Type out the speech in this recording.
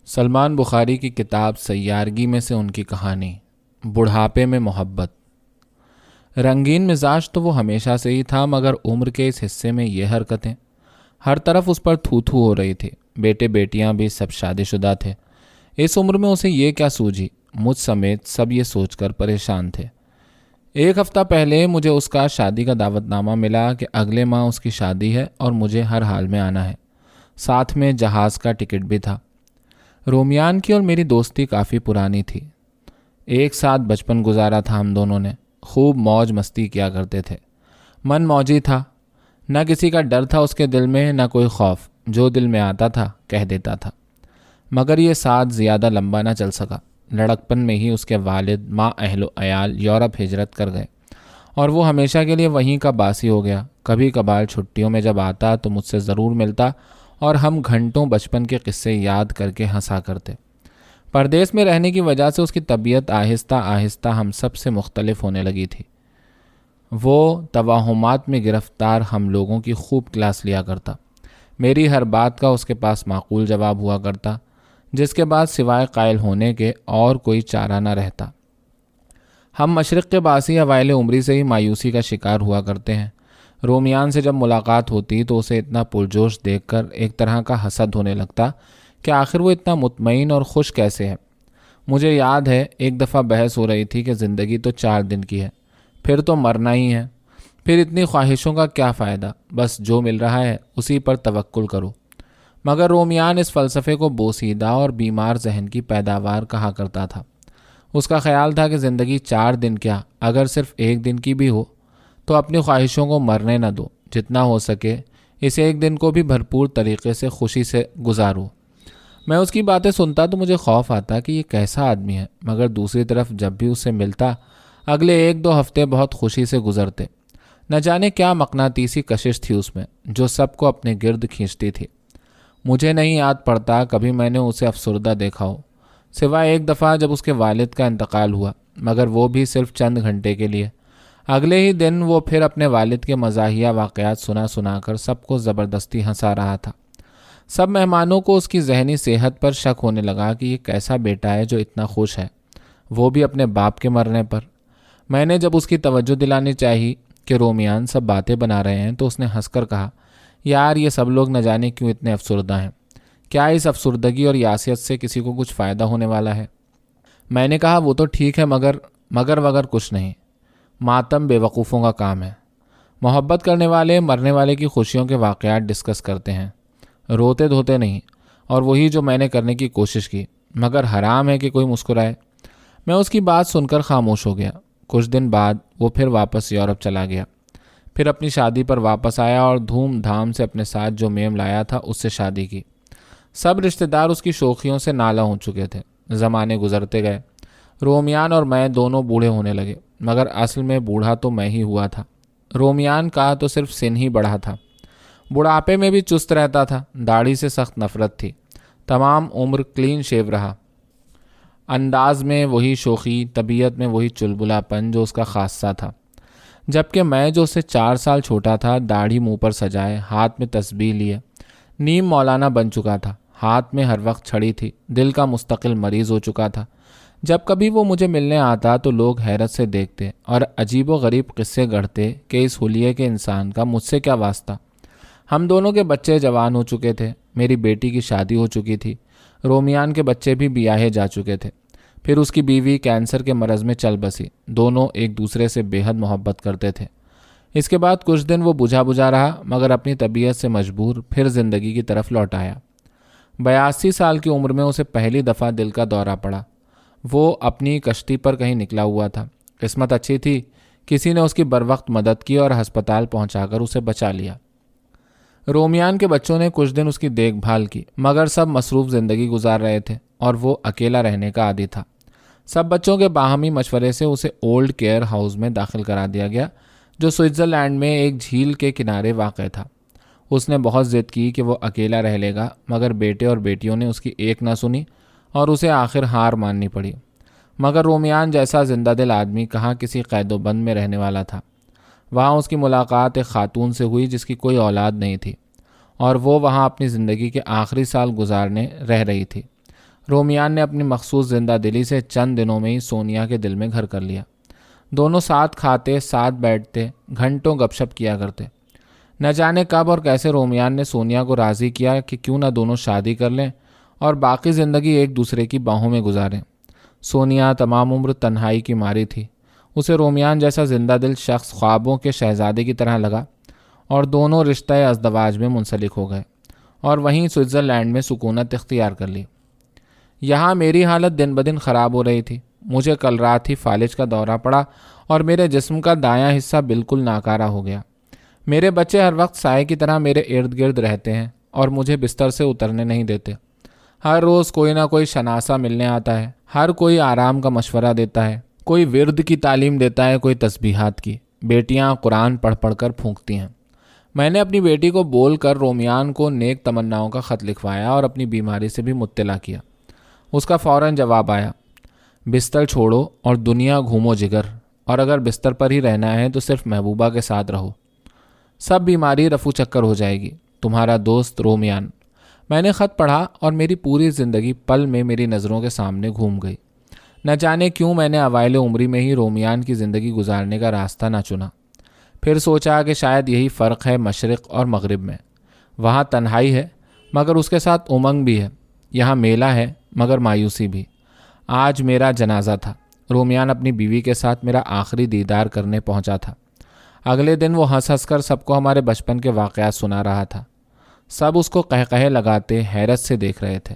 سلمان بخاری کی کتاب سیارگی میں سے ان کی کہانی بڑھاپے میں محبت۔ رنگین مزاج تو وہ ہمیشہ سے ہی تھا، مگر عمر کے اس حصے میں یہ حرکتیں ہر طرف اس پر تھو تھو ہو رہی تھی۔ بیٹے بیٹیاں بھی سب شادی شدہ تھے۔ اس عمر میں اسے یہ کیا سوجھی؟ مجھ سمیت سب یہ سوچ کر پریشان تھے۔ ایک ہفتہ پہلے مجھے اس کا شادی کا دعوت نامہ ملا کہ اگلے ماہ اس کی شادی ہے اور مجھے ہر حال میں آنا ہے۔ ساتھ میں جہاز کا ٹکٹ بھی تھا۔ رومیان کی اور میری دوستی کافی پرانی تھی۔ ایک ساتھ بچپن گزارا تھا ہم دونوں نے، خوب موج مستی کیا کرتے تھے۔ من موجی تھا، نہ کسی کا ڈر تھا اس کے دل میں، نہ کوئی خوف۔ جو دل میں آتا تھا کہہ دیتا تھا۔ مگر یہ ساتھ زیادہ لمبا نہ چل سکا۔ لڑکپن میں ہی اس کے والد ماں اہل و عیال یورپ ہجرت کر گئے اور وہ ہمیشہ کے لیے وہیں کا باسی ہو گیا۔ کبھی کبھار چھٹیوں میں جب آتا تو مجھ سے ضرور ملتا اور ہم گھنٹوں بچپن کے قصے یاد کر کے ہنسا کرتے۔ پردیس میں رہنے کی وجہ سے اس کی طبیعت آہستہ آہستہ ہم سب سے مختلف ہونے لگی تھی۔ وہ توہمات میں گرفتار ہم لوگوں کی خوب کلاس لیا کرتا۔ میری ہر بات کا اس کے پاس معقول جواب ہوا کرتا، جس کے بعد سوائے قائل ہونے کے اور کوئی چارہ نہ رہتا۔ ہم مشرق کے باسی اوائل عمری سے ہی مایوسی کا شکار ہوا کرتے ہیں۔ رومیان سے جب ملاقات ہوتی تو اسے اتنا پرجوش دیکھ کر ایک طرح کا حسد ہونے لگتا کہ آخر وہ اتنا مطمئن اور خوش کیسے ہے۔ مجھے یاد ہے ایک دفعہ بحث ہو رہی تھی کہ زندگی تو 4 دن کی ہے، پھر تو مرنا ہی ہے، پھر اتنی خواہشوں کا کیا فائدہ، بس جو مل رہا ہے اسی پر توکل کرو۔ مگر رومیان اس فلسفے کو بوسیدہ اور بیمار ذہن کی پیداوار کہا کرتا تھا۔ اس کا خیال تھا کہ زندگی 4 دن کیا، اگر صرف 1 دن کی بھی ہو تو اپنی خواہشوں کو مرنے نہ دو، جتنا ہو سکے اس 1 دن کو بھی بھرپور طریقے سے خوشی سے گزارو۔ میں اس کی باتیں سنتا تو مجھے خوف آتا کہ یہ کیسا آدمی ہے، مگر دوسری طرف جب بھی اس سے ملتا اگلے 1-2 ہفتے بہت خوشی سے گزرتے۔ نہ جانے کیا مقناطیسی کشش تھی اس میں جو سب کو اپنے گرد کھینچتی تھی۔ مجھے نہیں یاد پڑتا کبھی میں نے اسے افسردہ دیکھا ہو، سوائے ایک دفعہ جب اس کے والد کا انتقال ہوا، مگر وہ بھی صرف چند گھنٹے کے لیے۔ اگلے ہی دن وہ پھر اپنے والد کے مزاحیہ واقعات سنا کر سب کو زبردستی ہنسا رہا تھا۔ سب مہمانوں کو اس کی ذہنی صحت پر شک ہونے لگا کہ یہ کیسا بیٹا ہے جو اتنا خوش ہے، وہ بھی اپنے باپ کے مرنے پر۔ میں نے جب اس کی توجہ دلانی چاہی کہ رومیان سب باتیں بنا رہے ہیں تو اس نے ہنس کر کہا، یار یہ سب لوگ نہ جانے کیوں اتنے افسردہ ہیں، کیا اس افسردگی اور یاسیت سے کسی کو کچھ فائدہ ہونے والا ہے؟ میں نے کہا وہ تو ٹھیک ہے، مگر کچھ نہیں، ماتم بے وقوفوں کا کام ہے۔ محبت کرنے والے مرنے والے کی خوشیوں کے واقعات ڈسکس کرتے ہیں، روتے دھوتے نہیں، اور وہی جو میں نے کرنے کی کوشش کی، مگر حرام ہے کہ کوئی مسکرائے۔ میں اس کی بات سن کر خاموش ہو گیا۔ کچھ دن بعد وہ پھر واپس یورپ چلا گیا، پھر اپنی شادی پر واپس آیا اور دھوم دھام سے اپنے ساتھ جو میم لایا تھا اس سے شادی کی۔ سب رشتہ دار اس کی شوخیوں سے نالہ ہو چکے تھے۔ زمانے گزرتے گئے، رومیان اور میں دونوں بوڑھے ہونے لگے، مگر اصل میں بوڑھا تو میں ہی ہوا تھا۔ رومیان کا تو صرف سن ہی بڑھا تھا۔ بڑھاپے میں بھی چست رہتا تھا، داڑھی سے سخت نفرت تھی، تمام عمر کلین شیو رہا، انداز میں وہی شوخی، طبیعت میں وہی چلبلا پن جو اس کا خاصہ تھا۔ جبکہ میں جو اس سے 4 سال چھوٹا تھا، داڑھی منہ پر سجائے، ہاتھ میں تسبیح لیے، نیم مولانا بن چکا تھا، ہاتھ میں ہر وقت چھڑی تھی، دل کا مستقل مریض ہو چکا تھا۔ جب کبھی وہ مجھے ملنے آتا تو لوگ حیرت سے دیکھتے اور عجیب و غریب قصے گڑھتے کہ اس حلیے کے انسان کا مجھ سے کیا واسطہ۔ ہم دونوں کے بچے جوان ہو چکے تھے، میری بیٹی کی شادی ہو چکی تھی، رومیان کے بچے بھی بیاہے جا چکے تھے، پھر اس کی بیوی کینسر کے مرض میں چل بسی، دونوں ایک دوسرے سے بے حد محبت کرتے تھے۔ اس کے بعد کچھ دن وہ بجھا رہا، مگر اپنی طبیعت سے مجبور پھر زندگی کی طرف لوٹ آیا۔ 82 سال کی عمر میں اسے پہلی دفعہ دل کا دورہ پڑا۔ وہ اپنی کشتی پر کہیں نکلا ہوا تھا، قسمت اچھی تھی، کسی نے اس کی بروقت مدد کی اور ہسپتال پہنچا کر اسے بچا لیا۔ رومیان کے بچوں نے کچھ دن اس کی دیکھ بھال کی، مگر سب مصروف زندگی گزار رہے تھے اور وہ اکیلا رہنے کا عادی تھا۔ سب بچوں کے باہمی مشورے سے اسے اولڈ کیئر ہاؤس میں داخل کرا دیا گیا، جو سوئٹزرلینڈ میں ایک جھیل کے کنارے واقع تھا۔ اس نے بہت ضد کی کہ وہ اکیلا رہ لے گا، مگر بیٹے اور بیٹیوں نے اس کی ایک نہ سنی اور اسے آخر ہار ماننی پڑی۔ مگر رومیان جیسا زندہ دل آدمی کہاں کسی قید و بند میں رہنے والا تھا۔ وہاں اس کی ملاقات ایک خاتون سے ہوئی جس کی کوئی اولاد نہیں تھی، اور وہ وہاں اپنی زندگی کے آخری سال گزارنے رہ رہی تھی۔ رومیان نے اپنی مخصوص زندہ دلی سے چند دنوں میں ہی سونیا کے دل میں گھر کر لیا۔ دونوں ساتھ کھاتے، ساتھ بیٹھتے، گھنٹوں گپ شپ کیا کرتے۔ نہ جانے کب اور کیسے رومیان نے سونیا کو راضی کیا کہ کیوں نہ دونوں شادی کر لیں اور باقی زندگی ایک دوسرے کی باہوں میں گزاریں۔ سونیا تمام عمر تنہائی کی ماری تھی۔ اسے رومیان جیسا زندہ دل شخص خوابوں کے شہزادے کی طرح لگا اور دونوں رشتہ ازدواج میں منسلک ہو گئے اور وہیں سوئٹزرلینڈ میں سکونت اختیار کر لی۔ یہاں میری حالت دن بدن خراب ہو رہی تھی۔ مجھے کل رات ہی فالج کا دورہ پڑا اور میرے جسم کا دایاں حصہ بالکل ناکارہ ہو گیا۔ میرے بچے ہر وقت سائے کی طرح میرے ارد گرد رہتے ہیں اور مجھے بستر سے اترنے نہیں دیتے۔ ہر روز کوئی نہ کوئی شناسہ ملنے آتا ہے، ہر کوئی آرام کا مشورہ دیتا ہے، کوئی ورد کی تعلیم دیتا ہے، کوئی تسبیحات کی۔ بیٹیاں قرآن پڑھ پڑھ کر پھونکتی ہیں۔ میں نے اپنی بیٹی کو بول کر رومیان کو نیک تمناؤں کا خط لکھوایا اور اپنی بیماری سے بھی مطلع کیا۔ اس کا فوراً جواب آیا، بستر چھوڑو اور دنیا گھومو جگر، اور اگر بستر پر ہی رہنا ہے تو صرف محبوبہ کے ساتھ رہو، سب بیماری رفو چکر ہو جائے گی، تمہارا دوست رومیان۔ میں نے خط پڑھا اور میری پوری زندگی پل میں میری نظروں کے سامنے گھوم گئی۔ نہ جانے کیوں میں نے اوائل عمری میں ہی رومیان کی زندگی گزارنے کا راستہ نہ چنا۔ پھر سوچا کہ شاید یہی فرق ہے مشرق اور مغرب میں۔ وہاں تنہائی ہے مگر اس کے ساتھ امنگ بھی ہے، یہاں میلہ ہے مگر مایوسی بھی۔ آج میرا جنازہ تھا۔ رومیان اپنی بیوی کے ساتھ میرا آخری دیدار کرنے پہنچا تھا۔ اگلے دن وہ ہنس ہنس کر سب کو ہمارے بچپن کے واقعات سنا رہا تھا۔ سب اس کو قہقہے لگاتے حیرت سے دیکھ رہے تھے۔